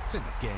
It's in the game.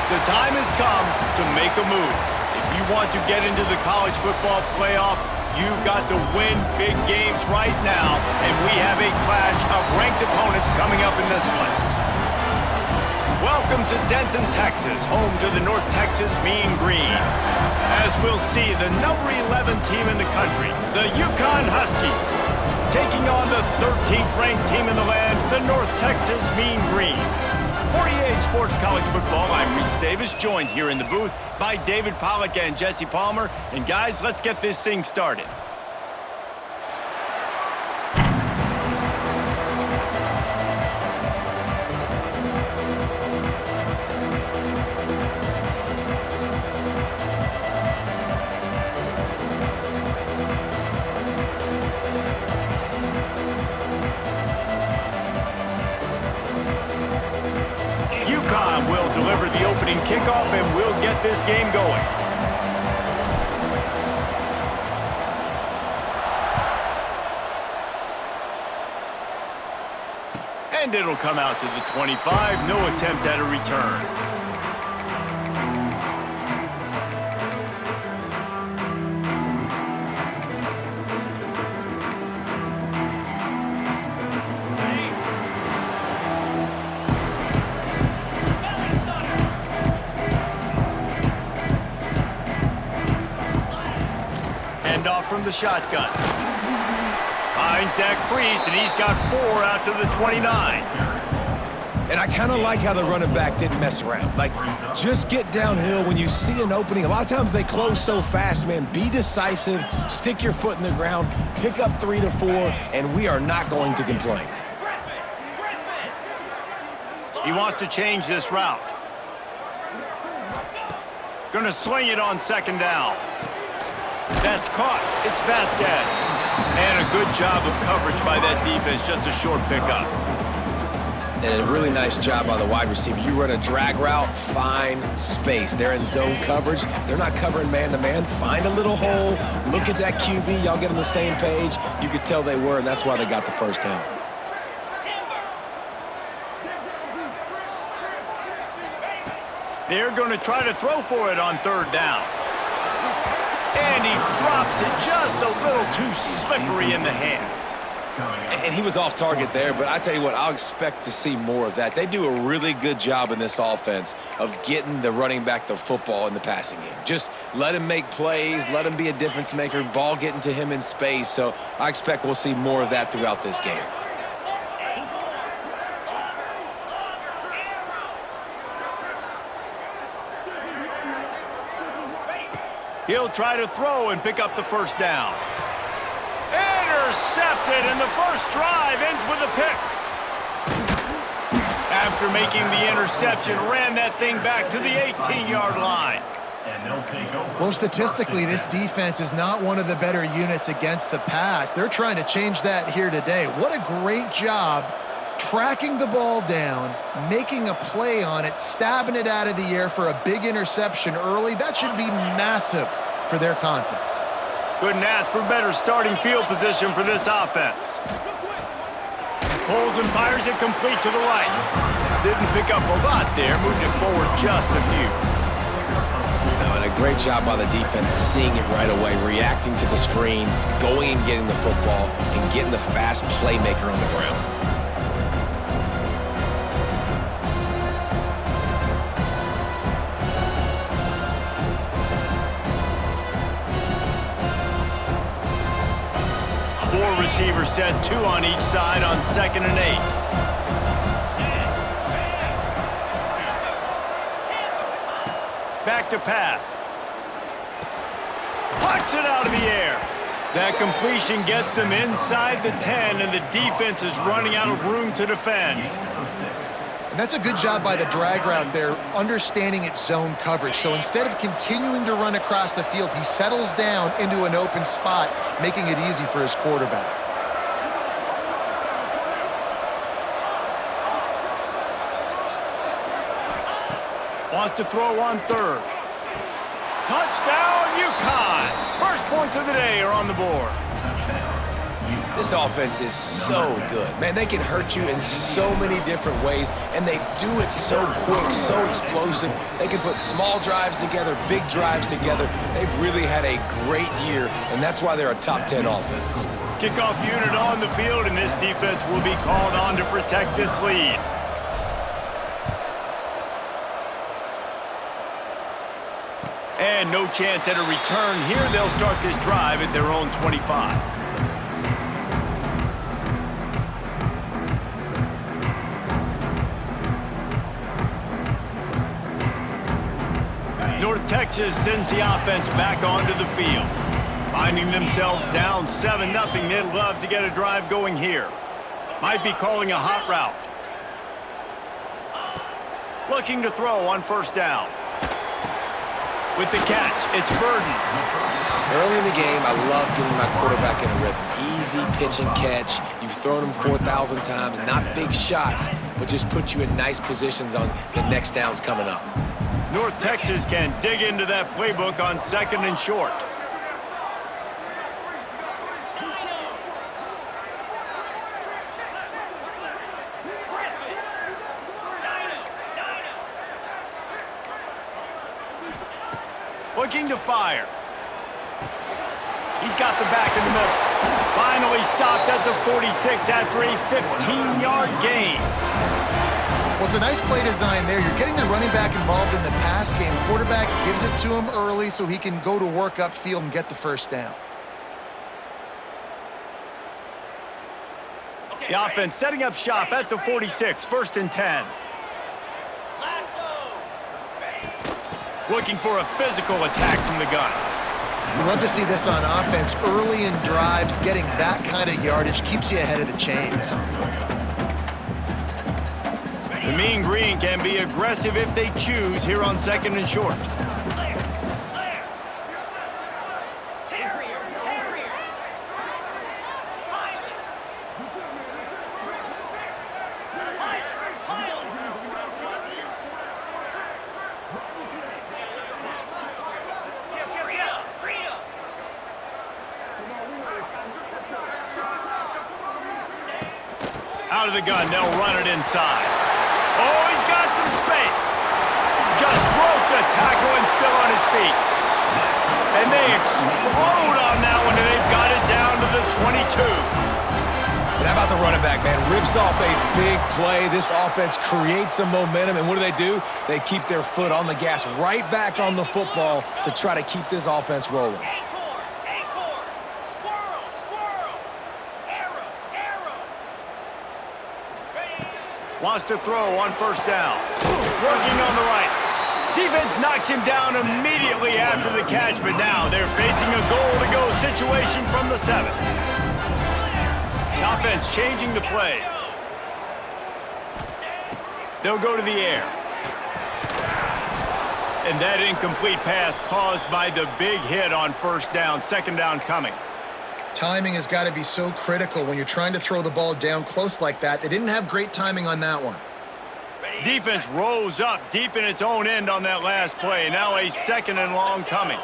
The time has come to make a move. If you want to get into the college football playoff, you've got to win big games right now, and we have a clash of ranked opponents coming up in this one. Welcome to Denton, Texas, home to the North Texas Mean Green. As we'll see, the number 11 team in the country, the UConn Huskies, taking on the 13th ranked team in the land, the North Texas Mean Green. For EA Sports College Football, I'm Reese Davis, joined here in the booth by David Pollack and Jesse Palmer. And guys, let's get this thing started. UConn will deliver the opening kickoff, and we'll get this game going. And it'll come out to the 25. No attempt at a return. Off from the shotgun. Finds that crease, and he's got 4 out to the 29. And I kind of like how the running back didn't mess around. Like, just get downhill when you see an opening. A lot of times they close so fast, man. Be decisive, stick your foot in the ground, pick up 3 to 4, and we are not going to complain. He wants to change this route. Gonna sling it on second down. That's caught. It's Vasquez. And a good job of coverage by that defense. Just a short pickup. And a really nice job by the wide receiver. You run a drag route, find space. They're in zone coverage. They're not covering man-to-man. Find a little hole. Look at that QB. Y'all get on the same page. You could tell they were, and that's why they got the first down. They're going to try to throw for it on third down. And he drops it just a little too slippery in the hands. And he was off target there, but I tell you what, I'll expect to see more of that. They do a really good job in this offense of getting the running back the football in the passing game. Just let him make plays, let him be a difference maker, ball getting to him in space. So I expect we'll see more of that throughout this game. He'll try to throw and pick up the first down. Intercepted, and the first drive ends with a pick. After making the interception, ran that thing back to the 18-yard line. Well, statistically, this defense is not one of the better units against the pass. They're trying to change that here today. What a great job tracking the ball down, making a play on it, stabbing it out of the air for a big interception early. That should be massive for their confidence. Couldn't ask for better starting field position for this offense. Pulls and fires it complete to the right. Didn't pick up a lot there, moved it forward just a few. Great job by the defense, seeing it right away, reacting to the screen, going and getting the football, and getting the fast playmaker on the ground. Four receivers set, 2 on each side on 2nd and 8. Back to pass. Pucks it out of the air. That completion gets them inside the 10, and the defense is running out of room to defend. And that's a good job by the drag route there, understanding its zone coverage. So instead of continuing to run across the field, he settles down into an open spot, making it easy for his quarterback. Wants to throw on 3rd. Touchdown, UConn! First points of the day are on the board. This offense is so good. Man, they can hurt you in so many different ways, and they do it so quick, so explosive. They can put small drives together, big drives together. They've really had a great year, and that's why they're a top 10 offense. Kickoff unit on the field, and this defense will be called on to protect this lead. And no chance at a return here. They'll start this drive at their own 25. North Texas sends the offense back onto the field. Finding themselves down 7-0, they'd love to get a drive going here. Might be calling a hot route. Looking to throw on 1st down. With the catch, it's Burden. Early in the game, I love getting my quarterback in a rhythm. Easy pitch and catch. You've thrown them 4,000 times. Not big shots, but just put you in nice positions on the next downs coming up. North Texas can dig into that playbook on 2nd and short. Looking to fire. He's got the back in the middle. Finally stopped at the 46 after a 15-yard gain. Well, it's a nice play design there. You're getting the running back involved in the pass game. Quarterback gives it to him early so he can go to work upfield and get the 1st down. The offense setting up shop at the 46, 1st and 10. Looking for a physical attack from the gun. We love to see this on offense. Early in drives, getting that kind of yardage keeps you ahead of the chains. The Mean Green can be aggressive if they choose here on 2nd and short. Out of the gun, they'll run it inside. Oh, he's got some space. Just broke the tackle and still on his feet. And they explode on that one, and they've got it down to the 22. And how about the running back, man? Rips off a big play. This offense creates some momentum, and what do? They keep their foot on the gas right back on the football to try to keep this offense rolling. Wants to throw on 1st down. Working on the right. Defense knocks him down immediately after the catch, but now they're facing a goal-to-go situation from the 7. The offense changing the play. They'll go to the air. And that incomplete pass caused by the big hit on 1st down, 2nd down coming. Timing has got to be so critical when you're trying to throw the ball down close like that. They didn't have great timing on that one. Defense rose up deep in its own end on that last play. Now a 2nd and long coming.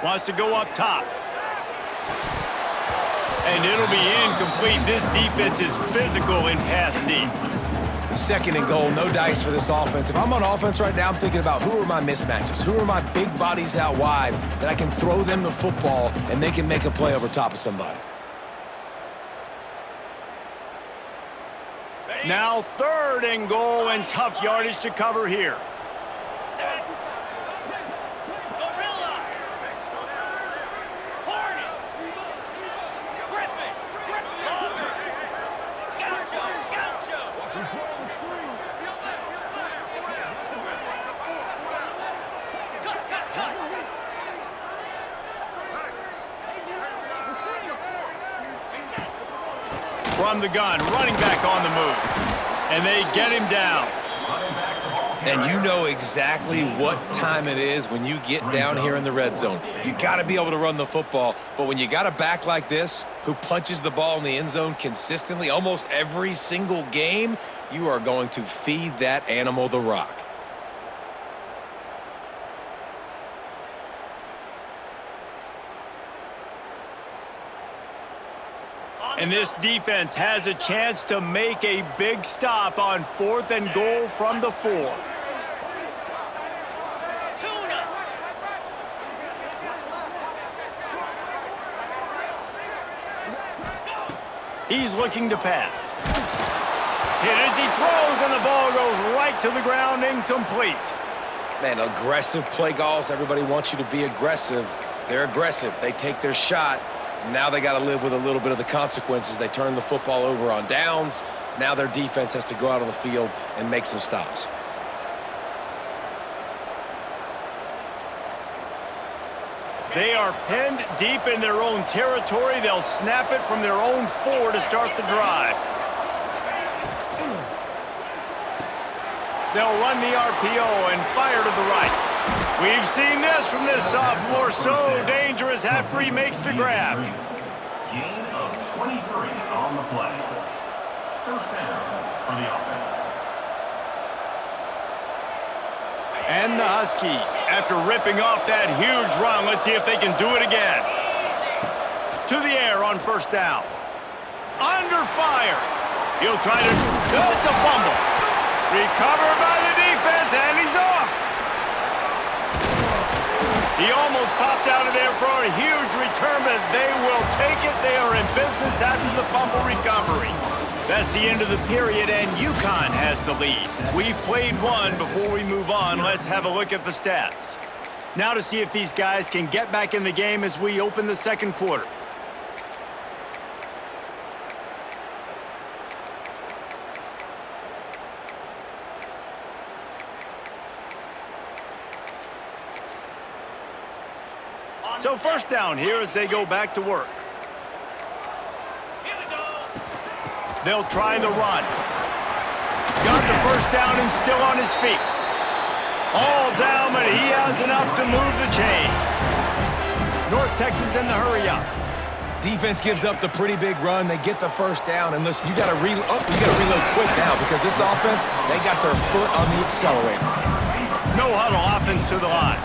Wants to go up top. And it'll be incomplete. This defense is physical in pass deep. 2nd and goal, no dice for this offense. If I'm on offense right now, I'm thinking about who are my mismatches? Who are my big bodies out wide that I can throw them the football and they can make a play over top of somebody? Now 3rd and goal and tough yardage to cover here. From the gun, running back on the move. And they get him down. And you know exactly what time it is when you get down here in the red zone. You got to be able to run the football, but when you got a back like this who punches the ball in the end zone consistently almost every single game, you are going to feed that animal the rock. And this defense has a chance to make a big stop on 4th and goal from the 4. He's looking to pass. Hit as he throws, and the ball goes right to the ground, incomplete. Man, aggressive play calls. Everybody wants you to be aggressive. They're aggressive. They take their shot. Now they got to live with a little bit of the consequences. They turn the football over on downs. Now their defense has to go out on the field and make some stops. They are pinned deep in their own territory. They'll snap it from their own 4 to start the drive. They'll run the RPO and fire to the right. We've seen this from this sophomore, so dangerous after he makes the grab. Gain of 23 on the play. 1st down for the offense. And the Huskies, after ripping off that huge run, let's see if they can do it again. To the air on 1st down. Under fire. He'll try to... It's a fumble. Recovered by the defense, and he's off. He almost popped out of there for a huge return, but they will take it. They are in business after the fumble recovery. That's the end of the period, and UConn has the lead. We've played one. Before we move on, let's have a look at the stats. Now to see if these guys can get back in the game as we open the 2nd quarter. So 1st down here as they go back to work. They'll try the run. Got the 1st down and still on his feet. All down, but he has enough to move the chains. North Texas in the hurry up. Defense gives up the pretty big run. They get the 1st down, and listen, you got to reload quick now because this offense, they got their foot on the accelerator. No huddle offense to the line.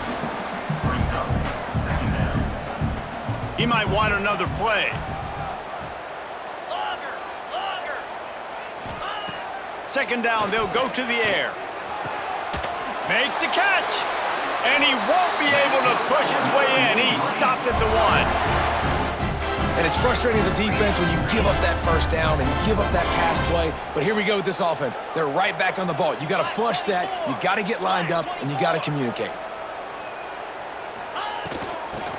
He might want another play. Longer. 2nd down, they'll go to the air. Makes the catch. And he won't be able to push his way in. He stopped at the 1. And it's frustrating as a defense when you give up that 1st down and you give up that pass play. But here we go with this offense. They're right back on the ball. You got to flush that. You got to get lined up, and you got to communicate.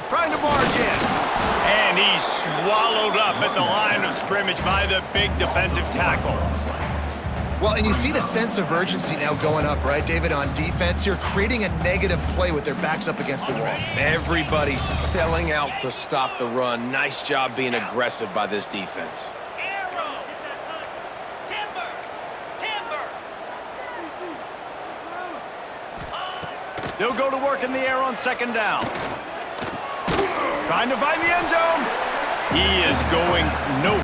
Trying to barge in. And he's swallowed up at the line of scrimmage by the big defensive tackle. Well, and you see the sense of urgency now going up, right, David, on defense here, creating a negative play with their backs up against the wall. Everybody's selling out to stop the run. Nice job being aggressive by this defense. They'll go to work in the air on 2nd down. Trying to find the end zone. He is going no.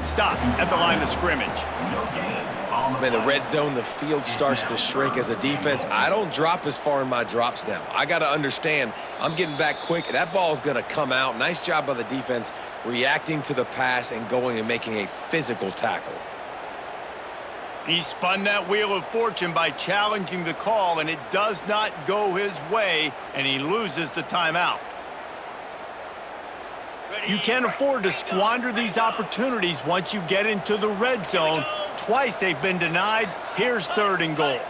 Stop at the line of scrimmage. No gain on on the Man, the play. red zone, the field starts to shrink as a defense. I don't drop as far in my drops now. I got to understand, I'm getting back quick. That ball is going to come out. Nice job by the defense reacting to the pass and going and making a physical tackle. He spun that wheel of fortune by challenging the call, and it does not go his way, and he loses the timeout. You can't afford to squander these opportunities once you get into the red zone. Twice they've been denied. Here's 3rd and goal.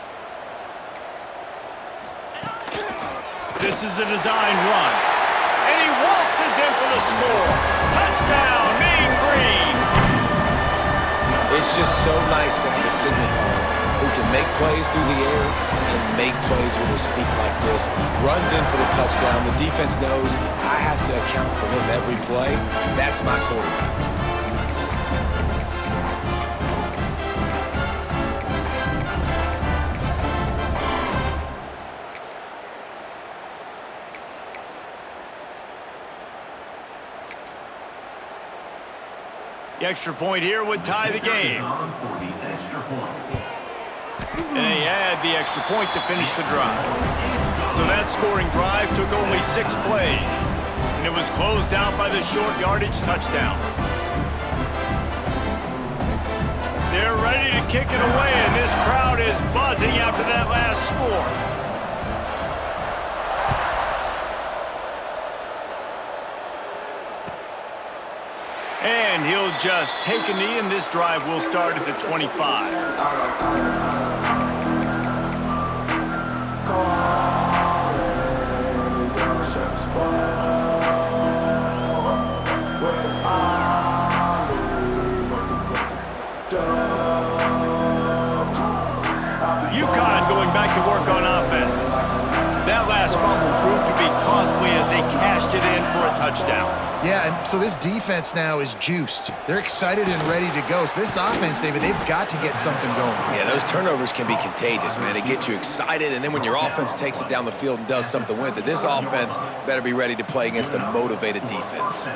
This is a design run. And he waltzes in for the score. Touchdown, Mean Green. It's just so nice to have a signal caller who can make plays through the air and make plays with his feet like this. Runs in for the touchdown. The defense knows I have to account for him every play. That's my quarterback. The extra point here would tie the game. For the extra point. And they add the extra point to finish the drive. So that scoring drive took only 6 plays. And it was closed out by the short yardage touchdown. They're ready to kick it away, and this crowd is buzzing after that last score. And he'll just take a knee, and this drive will start at the 25. UConn going back to work on offense. That last fumble proved to be costly as they cashed it in for a touchdown. Yeah, and so this defense now is juiced. They're excited and ready to go. So this offense, David, they've got to get something going. Yeah, those turnovers can be contagious, man. It gets you excited, and then when your offense takes it down the field and does something with it, this offense better be ready to play against a motivated defense.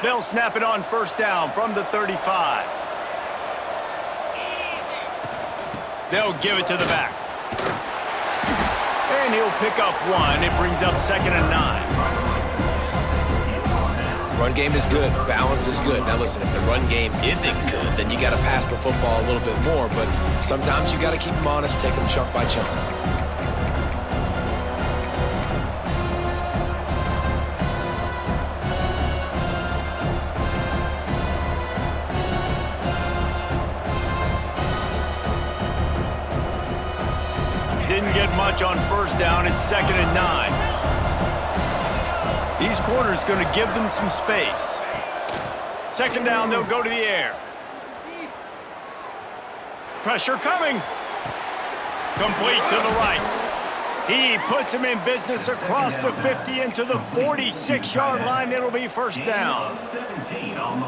They'll snap it on 1st down from the 35. They'll give it to the back. And he'll pick up 1. It brings up 2nd and 9. Run game is good. Balance is good. Now listen, if the run game isn't good, then you got to pass the football a little bit more. But sometimes you got to keep them honest, take them chunk by chunk. Didn't get much on 1st down. It's 2nd and 9. These corners going to give them some space. 2nd down, they'll go to the air. Pressure coming. Complete to the right. He puts him in business across the 50 into the 46-yard line. It'll be 1st down.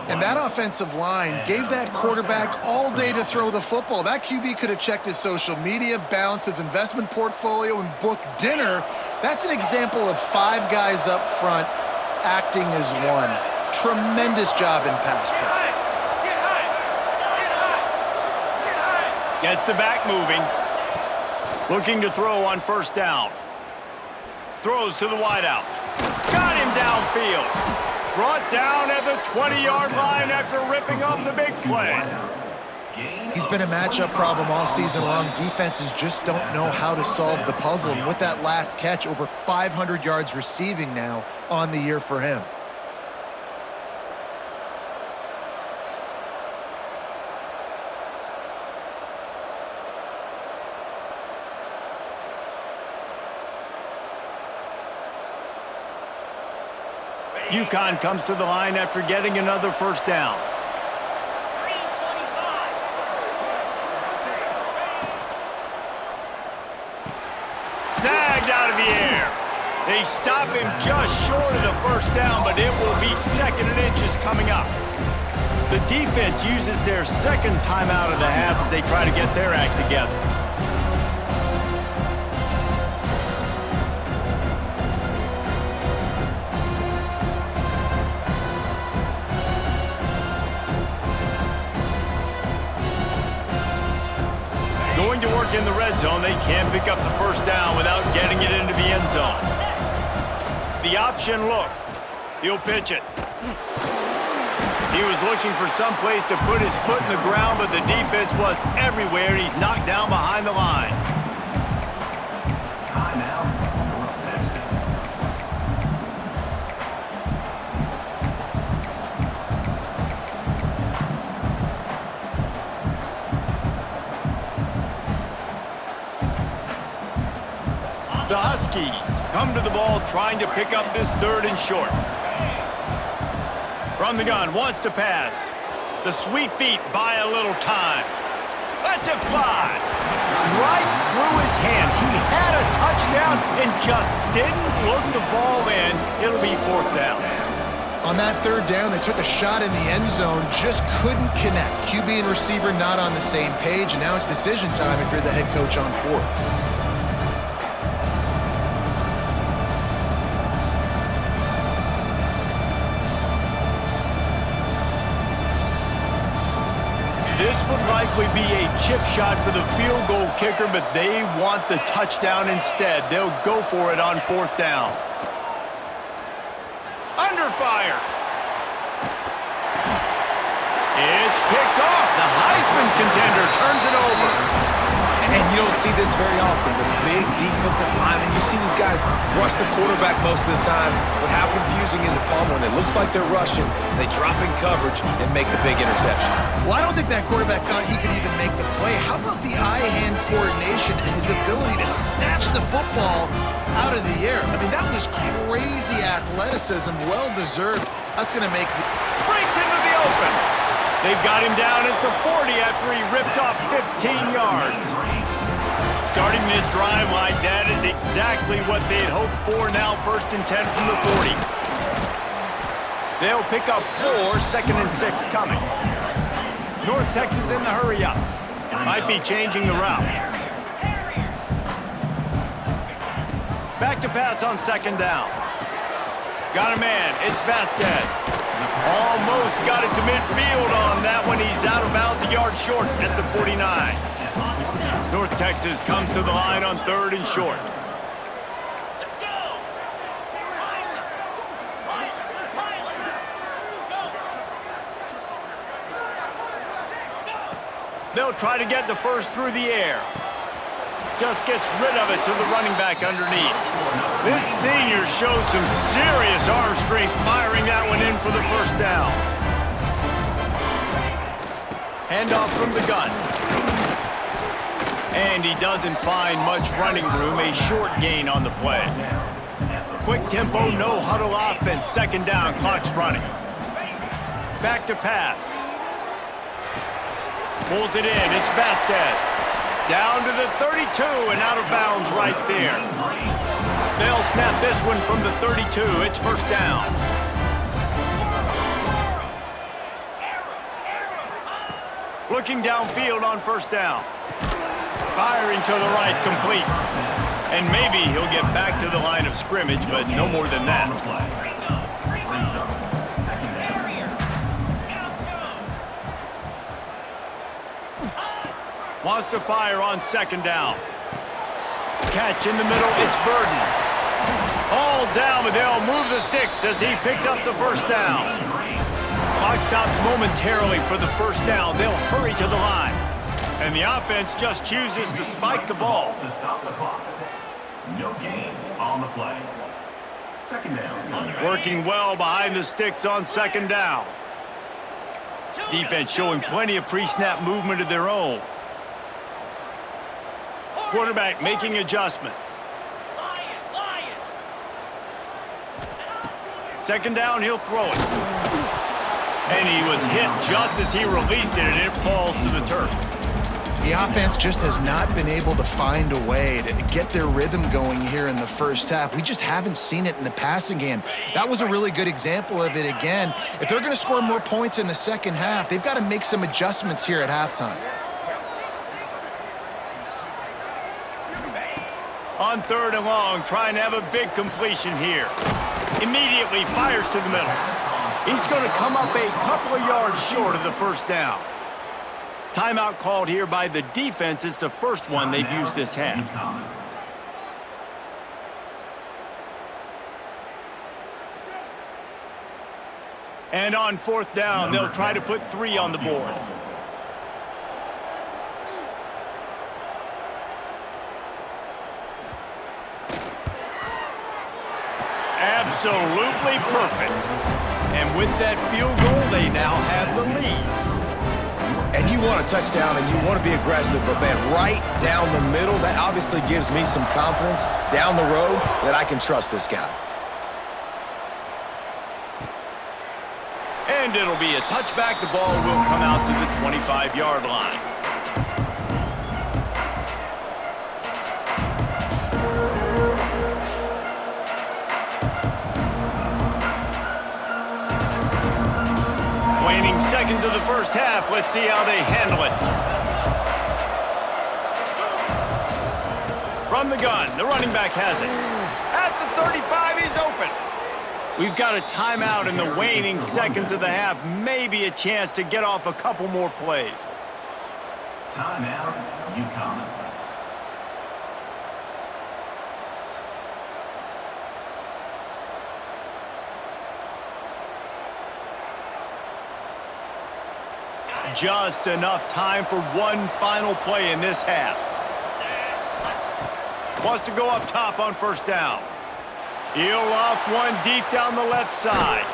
And that offensive line gave that quarterback all day to throw the football. That QB could have checked his social media, balanced his investment portfolio, and booked dinner. That's an example of 5 guys up front acting as one. Tremendous job in pass play. Gets the back moving. Looking to throw on 1st down. Throws to the wideout. Got him downfield. Brought down at the 20-yard line after ripping off the big play. He's been a matchup problem all season long. Defenses just don't know how to solve the puzzle. And with that last catch, over 500 yards receiving now on the year for him. UConn comes to the line after getting another 1st down. Snagged out of the air. They stop him just short of the first down, but it will be 2nd and inches coming up. The defense uses their second timeout of the half as they try to get their act together. Going to work in the red zone, they can't pick up the first down without getting it into the end zone. The option look. He'll pitch it. He was looking for some place to put his foot in the ground, but the defense was everywhere, and he's knocked down behind the line. Timeout, North Texas. The Huskies come to the ball trying to pick up this 3rd and short. From the gun, wants to pass. The sweet feet buy a little time. Lets it fly. Right through his hands. He had a touchdown and just didn't look the ball in. It'll be 4th down. On that 3rd down, they took a shot in the end zone, just couldn't connect. QB and receiver not on the same page, and now it's decision time if you're the head coach on 4th. This would likely be a chip shot for the field goal kicker, but they want the touchdown instead. They'll go for it on 4th down. Under fire. It's picked off. The Heisman contender turns it over. And you don't see this very often. The big defensive linemen, you see these guys rush the quarterback most of the time, but how confusing is it, Palmer, when it looks like they're rushing, they drop in coverage and make the big interception? Well, I don't think that quarterback thought he could even make the play. How about the eye-hand coordination and his ability to snatch the football out of the air? I mean, that was crazy athleticism, well-deserved. That's going to make... Breaks into the open. They've got him down at the 40 after he ripped off 15 yards. Starting this drive like that is exactly what they had hoped for. Now 1st and 10 from the 40. They'll pick up 4, 2nd and 6 coming. North Texas in the hurry up. Might be changing the route. Back to pass on 2nd down. Got a man. It's Vasquez. Almost got it to midfield on that one. He's out of bounds, a yard short at the 49. North Texas comes to the line on 3rd and short. They'll try to get the first through the air. Just gets rid of it to the running back underneath. This senior shows some serious arm strength firing that one in for the first down. Handoff from the gun. And he doesn't find much running room, a short gain on the play. Quick tempo, no huddle offense, 2nd down, clock's running. Back to pass. Pulls it in, it's Vasquez. Down to the 32 and out of bounds right there. They'll snap this one from the 32. It's 1st down. Looking downfield on 1st down. Firing to the right, complete. And maybe he'll get back to the line of scrimmage, but no more than that. Wants to fire on 2nd down. Catch in the middle, it's Burden. All down, but they'll move the sticks as he picks up the 1st down. Clock stops momentarily for the 1st down. They'll hurry to the line. And the offense just chooses to spike the ball. To stop the clock. No gain on the play. 2nd down. Working well behind the sticks on 2nd down. Defense showing plenty of pre-snap movement of their own. Quarterback making adjustments. 2nd down, he'll throw it. And he was hit just as he released it, and it falls to the turf. The offense just has not been able to find a way to get their rhythm going here in the first half. We just haven't seen it in the passing game. That was a really good example of it again. If they're going to score more points in the second half, they've got to make some adjustments here at halftime. On 3rd and long, trying to have a big completion here. Immediately fires to the middle. He's going to come up a couple of yards short of the first down. Timeout called here by the defense. It's the first one they've used this half. And on 4th down, they'll try to put 3 on the board. Absolutely perfect. And with that field goal, they now have the lead. And you want a touchdown and you want to be aggressive, but man, right down the middle, that obviously gives me some confidence down the road that I can trust this guy. And it'll be a touchback. The ball will come out to the 25-yard line. Waning seconds of the first half. Let's see how they handle it. From the gun, the running back has it. At the 35, he's open. We've got a timeout in the waning seconds of the half. Maybe a chance to get off a couple more plays. Timeout, UConn. Just enough time for one final play in this half. Wants to go up top on 1st down. He'll loft one deep down the left side.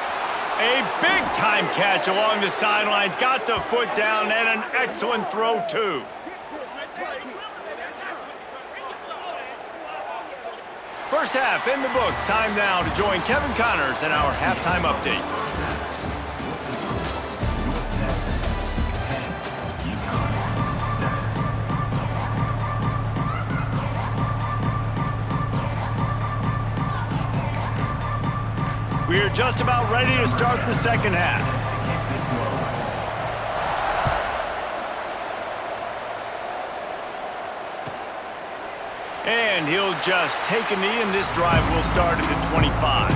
A big-time catch along the sidelines. Got the foot down and an excellent throw, too. First half in the books. Time now to join Kevin Connors in our halftime update. We're just about ready to start the second half. And he'll just take a knee, and this drive will start at the 25.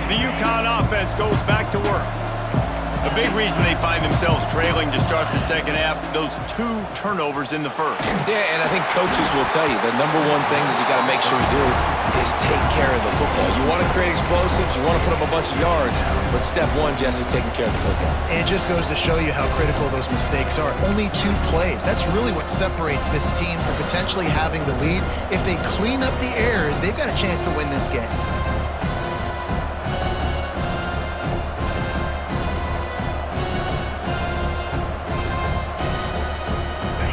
The UConn offense goes back to work. A big reason they find themselves trailing to start the second half, those 2 turnovers in the first. Yeah, and I think coaches will tell you the number one thing that you got to make sure you do is take care of the football. You want to create explosives, you want to put up a bunch of yards, but step 1, Jesse, taking care of the football. And it just goes to show you how critical those mistakes are. Only 2 plays. That's really what separates this team from potentially having the lead. If they clean up the errors, they've got a chance to win this game.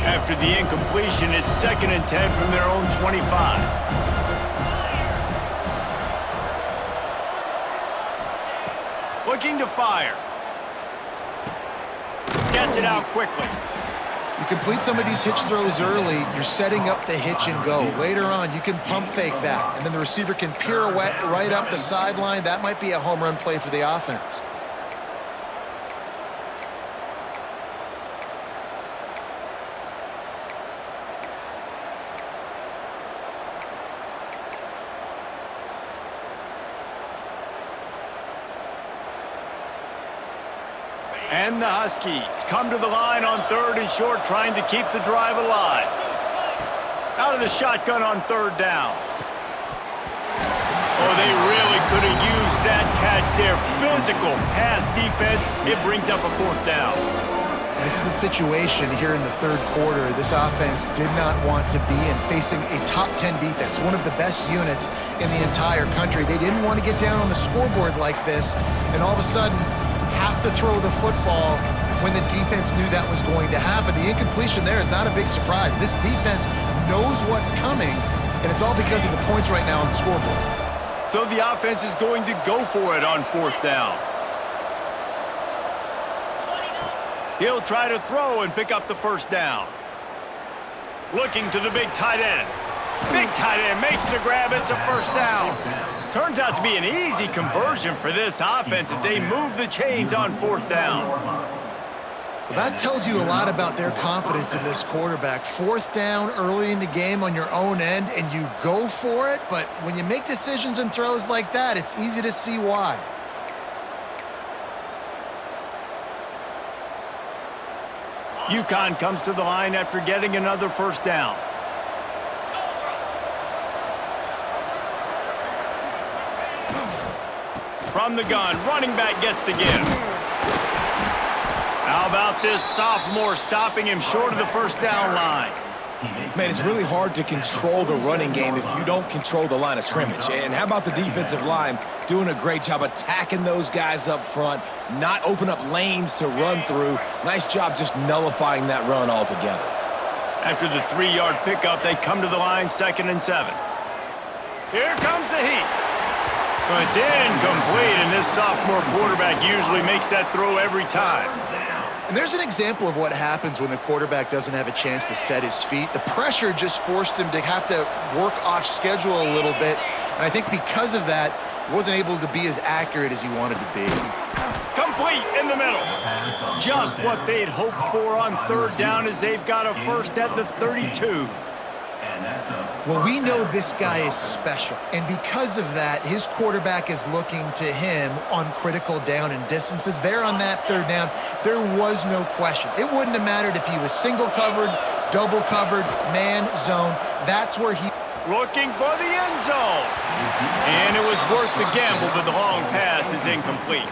After the incompletion, it's 2nd and 10 from their own 25. Looking to fire. Gets it out quickly. You complete some of these hitch throws early, you're setting up the hitch and go. Later on, you can pump fake that, and then the receiver can pirouette right up the sideline. That might be a home run play for the offense. And the Huskies come to the line on 3rd and short, trying to keep the drive alive. Out of the shotgun on 3rd down. Oh, they really could have used that catch there. Physical pass defense. It brings up a 4th down. This is a situation here in the 3rd quarter this offense did not want to be in, facing a top 10 defense, one of the best units in the entire country. They didn't want to get down on the scoreboard like this, and all of a sudden have to throw the football when the defense knew that was going to happen. The incompletion there is not a big surprise. This defense knows what's coming, and it's all because of the points right now on the scoreboard. So the offense is going to go for it on 4th down. He'll try to throw and pick up the 1st down. Looking to the big tight end. Big tight end makes the grab. It's a 1st down. Turns out to be an easy conversion for this offense as they move the chains on 4th down. Well, that tells you a lot about their confidence in this quarterback. 4th down early in the game on your own end, and you go for it. But when you make decisions and throws like that, it's easy to see why. UConn comes to the line after getting another 1st down. From the gun, running back gets to give. How about this sophomore stopping him short of the 1st down line? Man, it's really hard to control the running game if you don't control the line of scrimmage. And how about the defensive line doing a great job attacking those guys up front, not open up lanes to run through. Nice job just nullifying that run altogether. After the 3-yard pickup, they come to the line 2nd and 7. Here comes the heat. Well, it's incomplete, and this sophomore quarterback usually makes that throw every time. And there's an example of what happens when the quarterback doesn't have a chance to set his feet. The pressure just forced him to have to work off schedule a little bit. And I think because of that, wasn't able to be as accurate as he wanted to be. Complete in the middle. Just what they'd hoped for on 3rd down as they've got a 1st at the 32. Well, we know this guy is special, and because of that, his quarterback is looking to him on critical down and distances. There on that 3rd down, there was no question. It wouldn't have mattered if he was single covered, double covered, man, zone. That's where he... Looking for the end zone. And it was worth the gamble, but the long pass is incomplete.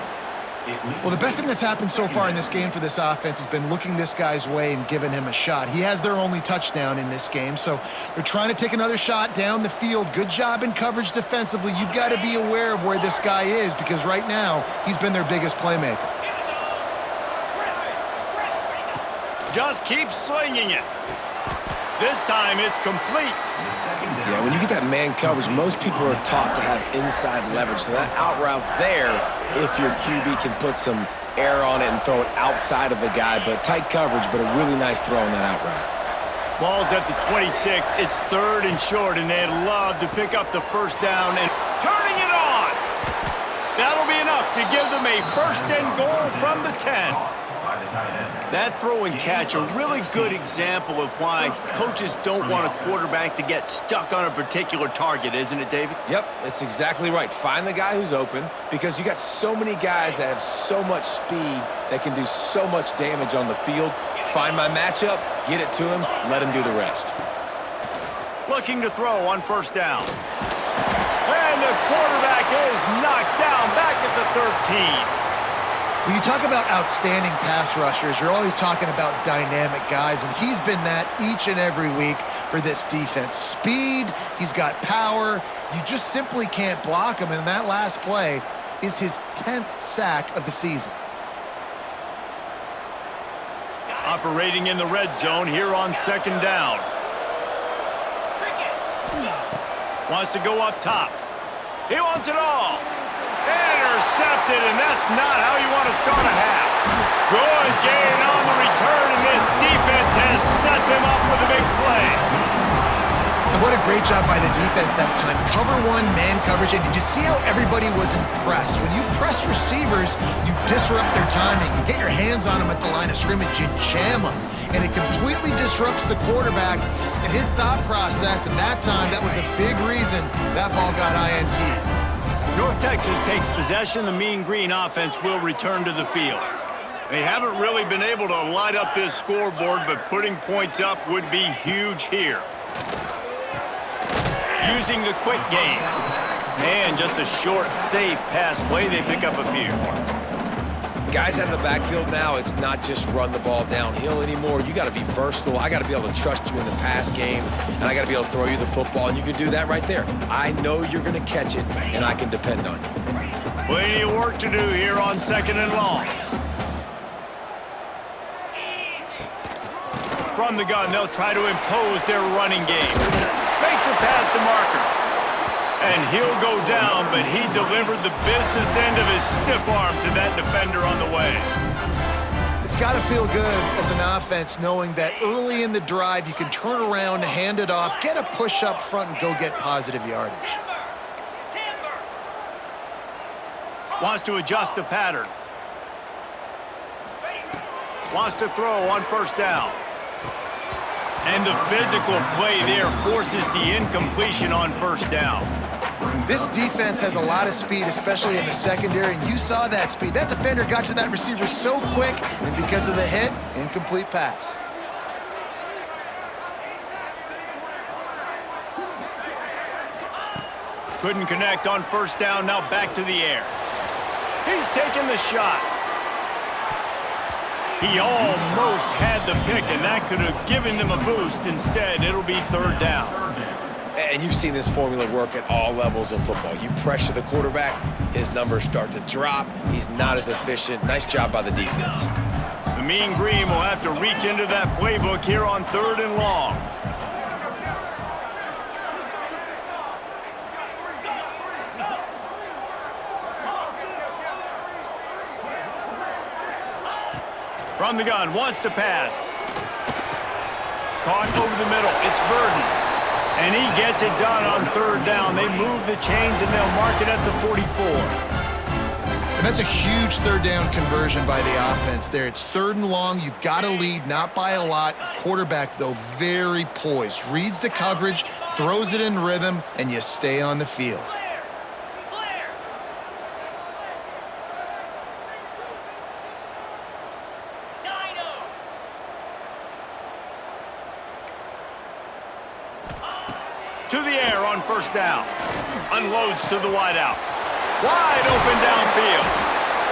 Well, the best thing that's happened so far in this game for this offense has been looking this guy's way and giving him a shot. He has their only touchdown in this game, so they're trying to take another shot down the field. Good job in coverage defensively. You've got to be aware of where this guy is because right now he's been their biggest playmaker. Just keep slinging it. This time it's complete. Yeah, when you get that man coverage, most people are taught to have inside leverage. So that out route's there if your QB can put some air on it and throw it outside of the guy. But tight coverage, but a really nice throw on that out route. Ball's at the 26. It's 3rd and short, and they'd love to pick up the 1st down and turning it on. That'll be enough to give them a 1st and goal from the 10. That throw and catch, a really good example of why coaches don't want a quarterback to get stuck on a particular target, isn't it, David? Yep, that's exactly right. Find the guy who's open because you got so many guys that have so much speed that can do so much damage on the field. Find my matchup, get it to him, let him do the rest. Looking to throw on 1st down. And the quarterback is knocked down back at the 13. When you talk about outstanding pass rushers, you're always talking about dynamic guys, and he's been that each and every week for this defense. Speed, he's got power. You just simply can't block him, and that last play is his 10th sack of the season. Operating in the red zone here on 2nd down. Wants to go up top. He wants it all. Intercepted, and that's not how you want to start a half. Good gain on the return, and this defense has set them up with a big play. And what a great job by the defense that time. Cover 1, man coverage, and did you see how everybody was impressed? When you press receivers, you disrupt their timing. You get your hands on them at the line of scrimmage, you jam them. And it completely disrupts the quarterback and his thought process, and that time, that was a big reason that ball got INT. North Texas takes possession. The Mean Green offense will return to the field. They haven't really been able to light up this scoreboard, but putting points up would be huge here. Using the quick game. And just a short, safe pass play, they pick up a few. Guys out of the backfield now, it's not just run the ball downhill anymore. You got to be versatile. I got to be able to trust you in the pass game, and I got to be able to throw you the football, and you can do that right there. I know you're going to catch it, and I can depend on you. Plenty of work to do here on 2nd and long. From the gun, they'll try to impose their running game. Makes a pass to Marker. And he'll go down, but he delivered the business end of his stiff arm to that defender on the way. It's got to feel good as an offense knowing that early in the drive you can turn around, hand it off, get a push up front, and go get positive yardage. Wants to adjust the pattern. Wants to throw on first down. And the physical play there forces the incompletion on first down. This defense has a lot of speed, especially in the secondary, and you saw that speed. That defender got to that receiver so quick, and because of the hit, incomplete pass. Couldn't connect on first down, now back to the air. He's taking the shot. He almost had the pick, and that could have given them a boost. Instead, it'll be third down. And you've seen this formula work at all levels of football. You pressure the quarterback, his numbers start to drop. He's not as efficient. Nice job by the defense. The Mean Green will have to reach into that playbook here on third and long. From the gun, wants to pass. Caught over the middle, it's Burden. And he gets it done on third down. They move the chains and they'll mark it at the 44. And that's a huge third down conversion by the offense there. It's third and long. You've got to lead, not by a lot. Quarterback, though, very poised. Reads the coverage, throws it in rhythm, and you stay on the field. To the air on first down. Unloads to the wideout. Wide open downfield.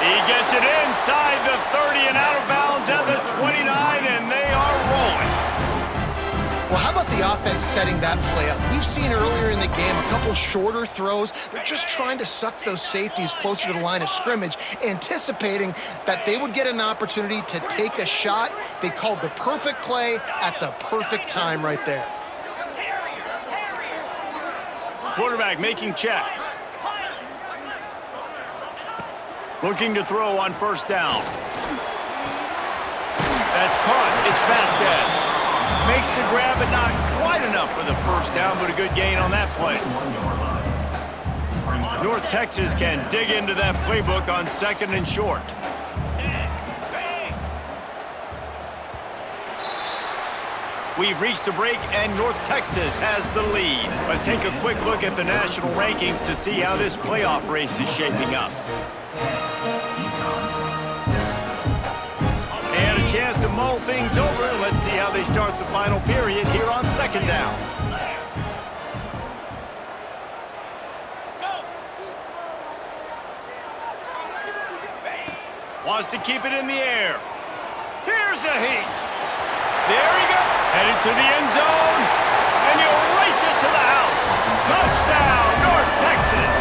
He gets it inside the 30 and out of bounds at the 29, and they are rolling. Well, how about the offense setting that play up? We've seen earlier in the game a couple shorter throws. They're just trying to suck those safeties closer to the line of scrimmage, anticipating that they would get an opportunity to take a shot. They called the perfect play at the perfect time right there. Quarterback making checks. Looking to throw on first down. That's caught. It's Vasquez. Makes the grab, but not quite enough for the first down, but a good gain on that play. North Texas can dig into that playbook on second and short. We've reached a break, and North Texas has the lead. Let's take a quick look at the national rankings to see how this playoff race is shaping up. And a chance to mull things over. Let's see how they start the final period here on second down. Wants to keep it in the air. Here's a heat. There he goes. Headed to the end zone. And you race it to the house. Touchdown, North Texas.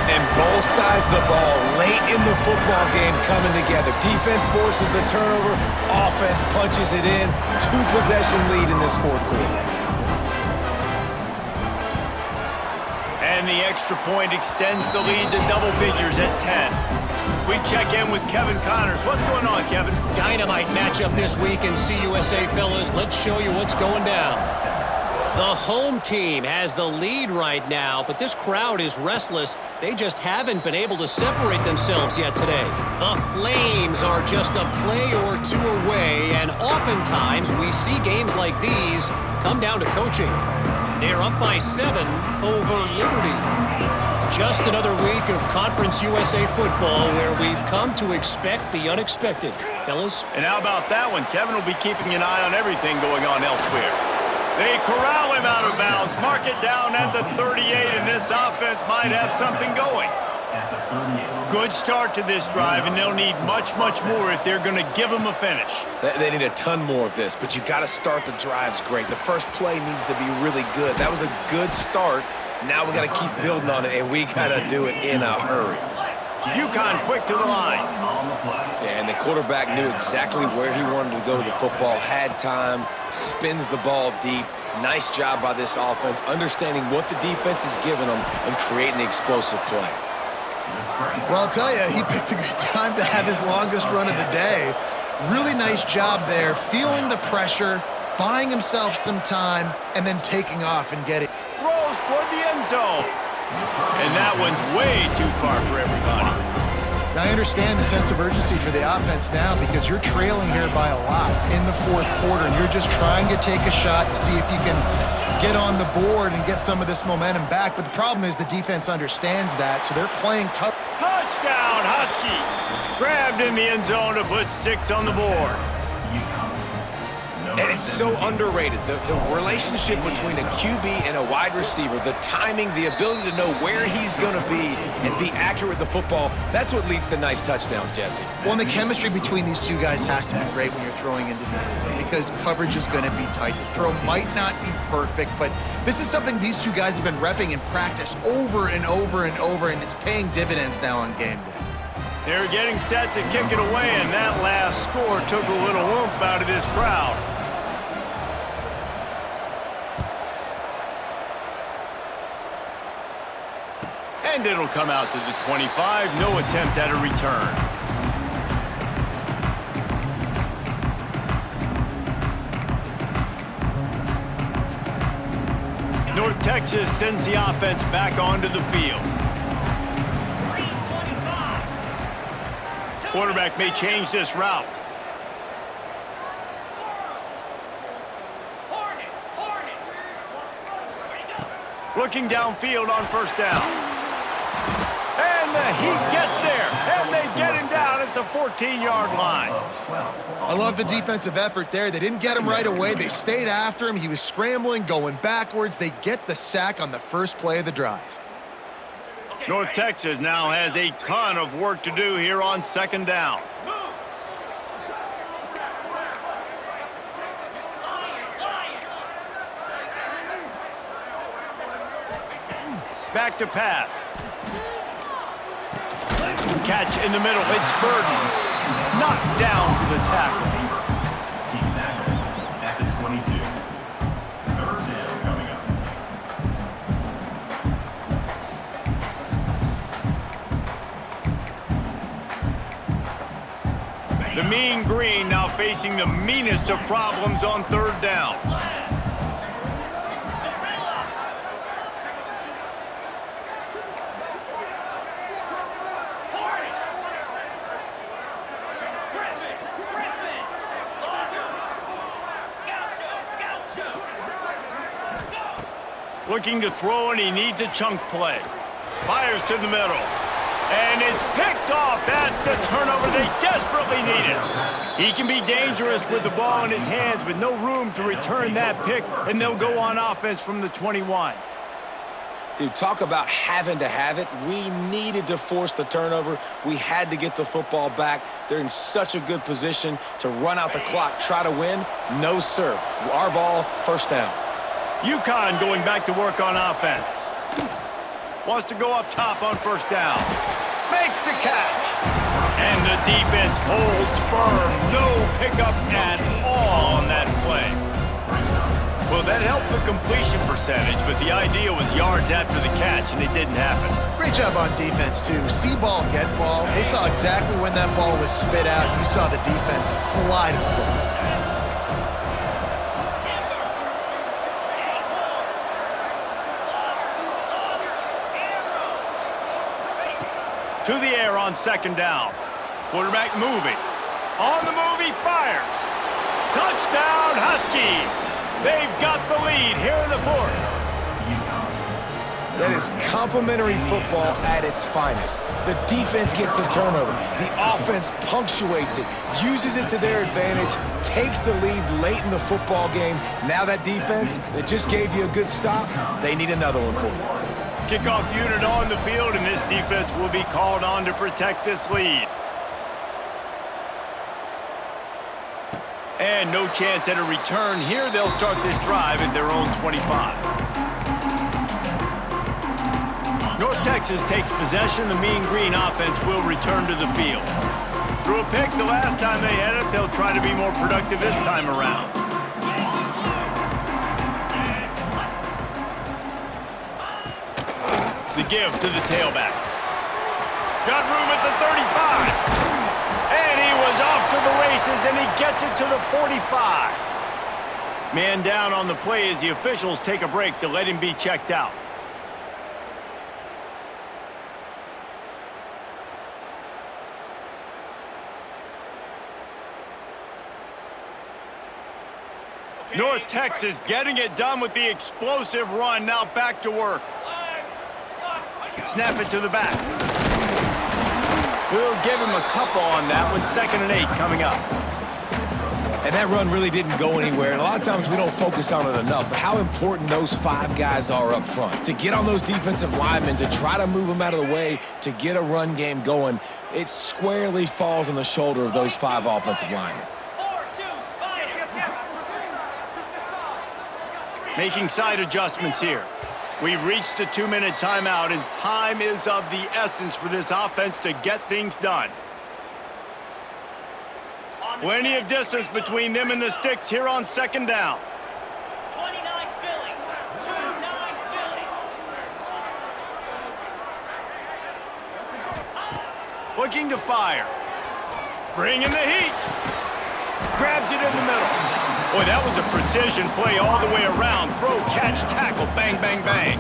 And both sides of the ball late in the football game coming together. Defense forces the turnover. Offense punches it in. 2-possession lead in this fourth quarter. And the extra point extends the lead to double figures at 10. We check in with Kevin Connors. What's going on, Kevin? Dynamite matchup this week in CUSA, fellas. Let's show you what's going down. The home team has the lead right now, but this crowd is restless. They just haven't been able to separate themselves yet today. The Flames are just a play or two away, and oftentimes we see games like these come down to coaching. They're up by 7 over Liberty. Just another week of Conference USA football where we've come to expect the unexpected. Fellas? And how about that one? Kevin will be keeping an eye on everything going on elsewhere. They corral him out of bounds, mark it down at the 38, and this offense might have something going. Good start to this drive, and they'll need much, much more if they're going to give them a finish. They need a ton more of this, but you got to start the drives great. The first play needs to be really good. That was a good start. Now we got to keep building on it, and we got to do it in a hurry. UConn quick to the line. On the play. Yeah, and the quarterback knew exactly where he wanted to go with the football, had time, spins the ball deep. Nice job by this offense, understanding what the defense is giving them and creating explosive play. Well, I'll tell you, he picked a good time to have his longest run of the day. Really nice job there, feeling the pressure, buying himself some time, and then taking off and getting. Throws toward the end zone. And that one's way too far for everybody. I understand the sense of urgency for the offense now because you're trailing here by a lot in the fourth quarter, and you're just trying to take a shot to see if you can get on the board and get some of this momentum back. But the problem is the defense understands that, so they're playing cover. Touchdown, Huskies. Grabbed in the end zone to put 6 on the board. And it's so underrated. The relationship between a QB and a wide receiver, the timing, the ability to know where he's going to be and be accurate with the football, that's what leads to nice touchdowns, Jesse. Well, and the chemistry between these two guys has to be great when you're throwing into the end zone because coverage is going to be tight. The throw might not be perfect, but this is something these two guys have been repping in practice over and over and over, and it's paying dividends now on game day. They're getting set to kick it away, and that last score took a little oomph out of this crowd. And it'll come out to the 25. No attempt at a return. North Texas sends the offense back onto the field. Quarterback may change this route. Looking downfield on first down. And the heat gets there, and they get him down at the 14-yard line. I love the defensive effort there. They didn't get him right away. They stayed after him. He was scrambling, going backwards. They get the sack on the first play of the drive. North Texas now has a ton of work to do here on second down. Back to pass. Catch in the middle. It's Burden. Knocked down for the tackle. He's tackled at the 22. Third down coming up. The Mean Green now facing the meanest of problems on third down. Looking to throw, and he needs a chunk play. Fires to the middle. And it's picked off. That's the turnover they desperately needed. He can be dangerous with the ball in his hands, but no room to return that pick, and they'll go on offense from the 21. Dude, talk about having to have it. We needed to force the turnover. We had to get the football back. They're in such a good position to run out the clock, try to win. No, sir. Our ball, first down. UConn going back to work on offense. Wants to go up top on first down. Makes the catch. And the defense holds firm. No pickup at all on that play. Well, that helped the completion percentage, but the idea was yards after the catch, and it didn't happen. Great job on defense, too. See ball, get ball. They saw exactly when that ball was spit out. You saw the defense fly to the football. To the air on second down. Quarterback moving. On the move, he fires. Touchdown, Huskies. They've got the lead here in the fourth. That is complimentary football at its finest. The defense gets the turnover. The offense punctuates it, uses it to their advantage, takes the lead late in the football game. Now that defense that just gave you a good stop, they need another one for you. Kickoff unit on the field, and this defense will be called on to protect this lead. And no chance at a return here. They'll start this drive at their own 25. North Texas takes possession. The Mean Green offense will return to the field. Threw a pick the last time they had it. They'll try to be more productive this time around. The give to the tailback. Got room at the 35. And he was off to the races, and he gets it to the 45. Man down on the play as the officials take a break to let him be checked out. North Texas getting it done with the explosive run. Now back to work. Snap it to the back. We'll give him a couple on that one. 2nd and 8 coming up. And that run really didn't go anywhere. And a lot of times we don't focus on it enough. But how important those 5 guys are up front. To get on those defensive linemen, to try to move them out of the way, to get a run game going, it squarely falls on the shoulder of those 5 offensive linemen. Making side adjustments here. We've reached the 2-minute timeout, and time is of the essence for this offense to get things done. Plenty of distance between them and the sticks here on 2nd down. 29 Philly. 29 Philly. Looking to fire. Bringing the heat. Grabs it in the middle. Boy, that was a precision play all the way around. Throw, catch, tackle, bang, bang, bang.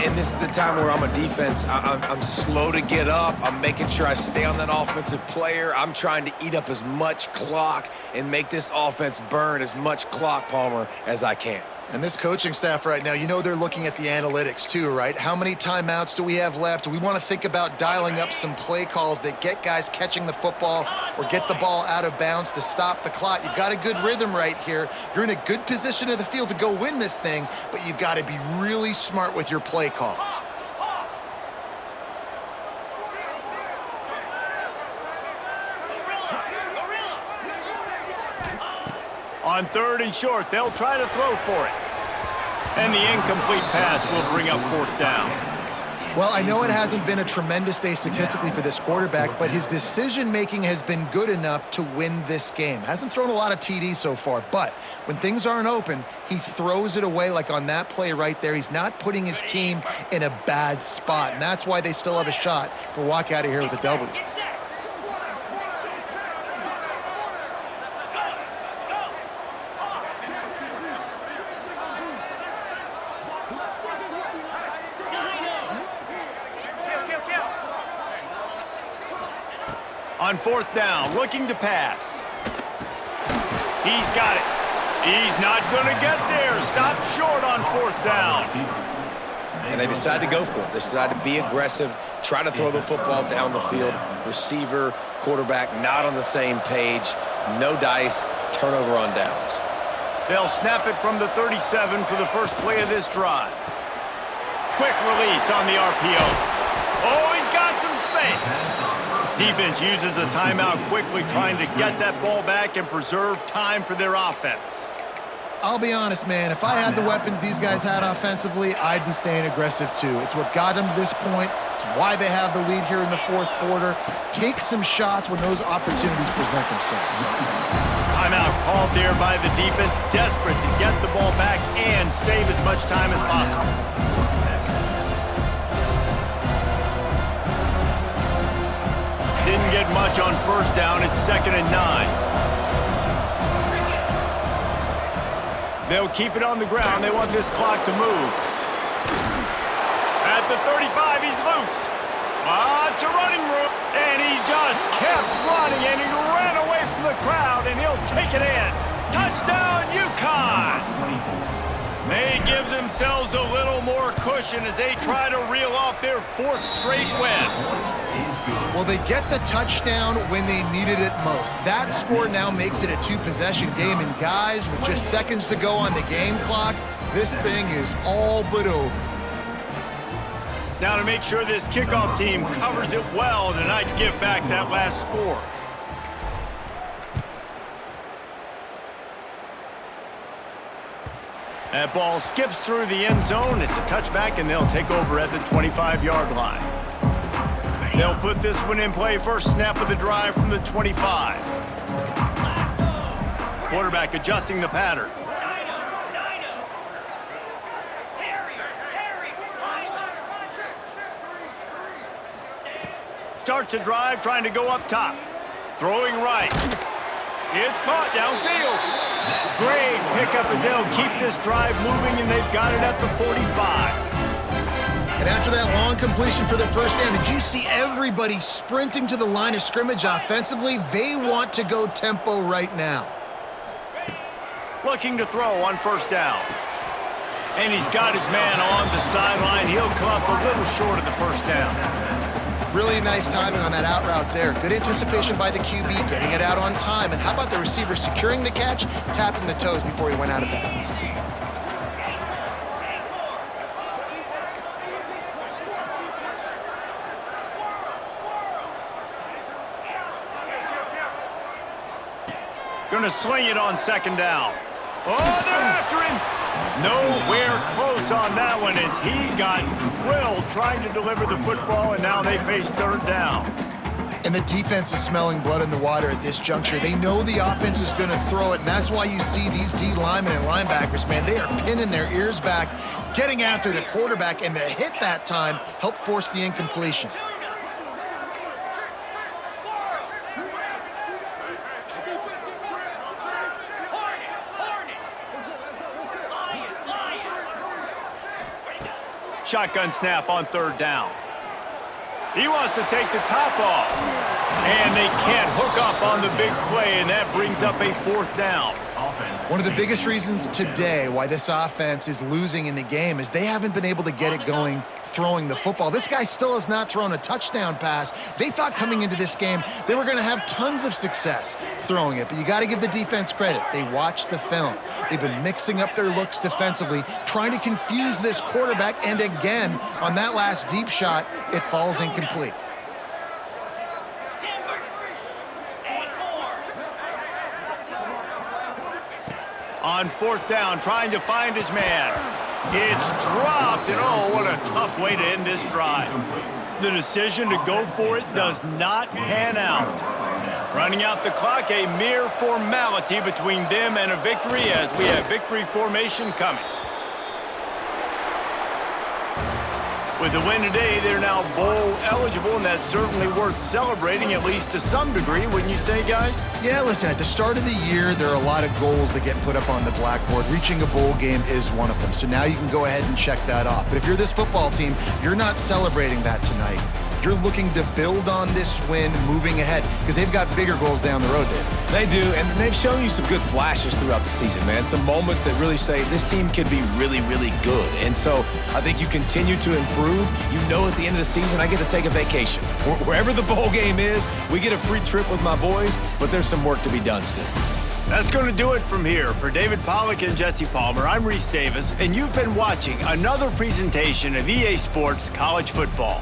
And this is the time where I'm a defense. I'm slow to get up. I'm making sure I stay on that offensive player. I'm trying to eat up as much clock and make this offense burn as much clock, Palmer, as I can. And this coaching staff right now, you know they're looking at the analytics too, right? How many timeouts do we have left? We want to think about dialing up some play calls that get guys catching the football or get the ball out of bounds to stop the clock. You've got a good rhythm right here. You're in a good position of the field to go win this thing, but you've got to be really smart with your play calls. On 3rd and short, they'll try to throw for it. And the incomplete pass will bring up 4th down. Well, I know it hasn't been a tremendous day statistically for this quarterback, but his decision-making has been good enough to win this game. Hasn't thrown a lot of TDs so far, but when things aren't open, he throws it away like on that play right there. He's not putting his team in a bad spot, and that's why they still have a shot to walk out of here with a W. On 4th down, looking to pass. He's got it. He's not going to get there. Stopped short on 4th down. And they decide to go for it. They decide to be aggressive, try to throw the football down the field. Receiver, quarterback, not on the same page. No dice, turnover on downs. They'll snap it from the 37 for the first play of this drive. Quick release on the RPO. Oh, he's got some space. Defense uses a timeout quickly, trying to get that ball back and preserve time for their offense. I'll be honest, man. If I had the weapons these guys had offensively, I'd be staying aggressive too. It's what got them to this point. It's why they have the lead here in the 4th quarter. Take some shots when those opportunities present themselves. Timeout called there by the defense, desperate to get the ball back and save as much time as possible. Didn't get much on 1st down. It's 2nd and 9. They'll keep it on the ground. They want this clock to move. At the 35, he's loose. Lots of running room. And he just kept running, and he ran away from the crowd, and he'll take it in. Touchdown, UConn! They give themselves a little more cushion as they try to reel off their 4th straight win. Well, they get the touchdown when they needed it most. That score now makes it a 2-possession game, and guys, with just seconds to go on the game clock, this thing is all but over. Now to make sure this kickoff team covers it well to not give back that last score. That ball skips through the end zone. It's a touchback, and they'll take over at the 25-yard line. They'll put this one in play first snap of the drive from the 25. Quarterback adjusting the pattern. Starts a drive trying to go up top. Throwing right. It's caught downfield. Great pickup as they'll keep this drive moving, and they've got it at the 45. And after that long completion for the first down, did you see everybody sprinting to the line of scrimmage offensively? They want to go tempo right now. Looking to throw on first down. And he's got his man on the sideline. He'll come up a little short of the first down. Really nice timing on that out route there. Good anticipation by the QB, getting it out on time. And how about the receiver securing the catch, tapping the toes before he went out of bounds? Gonna swing it on second down. Oh, they're after him. Nowhere close on that one as he got drilled trying to deliver the football, and now they face third down. And the defense is smelling blood in the water at this juncture. They know the offense is going to throw it, and that's why you see these D linemen and linebackers, man, they are pinning their ears back, getting after the quarterback, and the hit that time helped force the incompletion. Shotgun snap on third down. He wants to take the top off. And they can't hook up on the big play, and that brings up a fourth down. One of the biggest reasons today why this offense is losing in the game is they haven't been able to get it going throwing the football. This guy still has not thrown a touchdown pass. They thought coming into this game they were going to have tons of success throwing it, but you got to give the defense credit. They watched the film. They've been mixing up their looks defensively, trying to confuse this quarterback, and again, on that last deep shot, it falls incomplete. On fourth down, trying to find his man. It's dropped, and oh, what a tough way to end this drive. The decision to go for it does not pan out. Running out the clock, a mere formality between them and a victory as we have victory formation coming. With the win today, they're now bowl eligible, and that's certainly worth celebrating, at least to some degree, wouldn't you say, guys? Yeah, listen, at the start of the year, there are a lot of goals that get put up on the blackboard. Reaching a bowl game is one of them, so now you can go ahead and check that off. But if you're this football team, you're not celebrating that tonight. You're looking to build on this win moving ahead because they've got bigger goals down the road, David. They do, and they've shown you some good flashes throughout the season, man. Some moments that really say this team can be really, really good. And so I think you continue to improve. You know at the end of the season, I get to take a vacation. Wherever the bowl game is, we get a free trip with my boys, but there's some work to be done still. That's going to do it from here. For David Pollack and Jesse Palmer, I'm Reese Davis, and you've been watching another presentation of EA Sports College Football.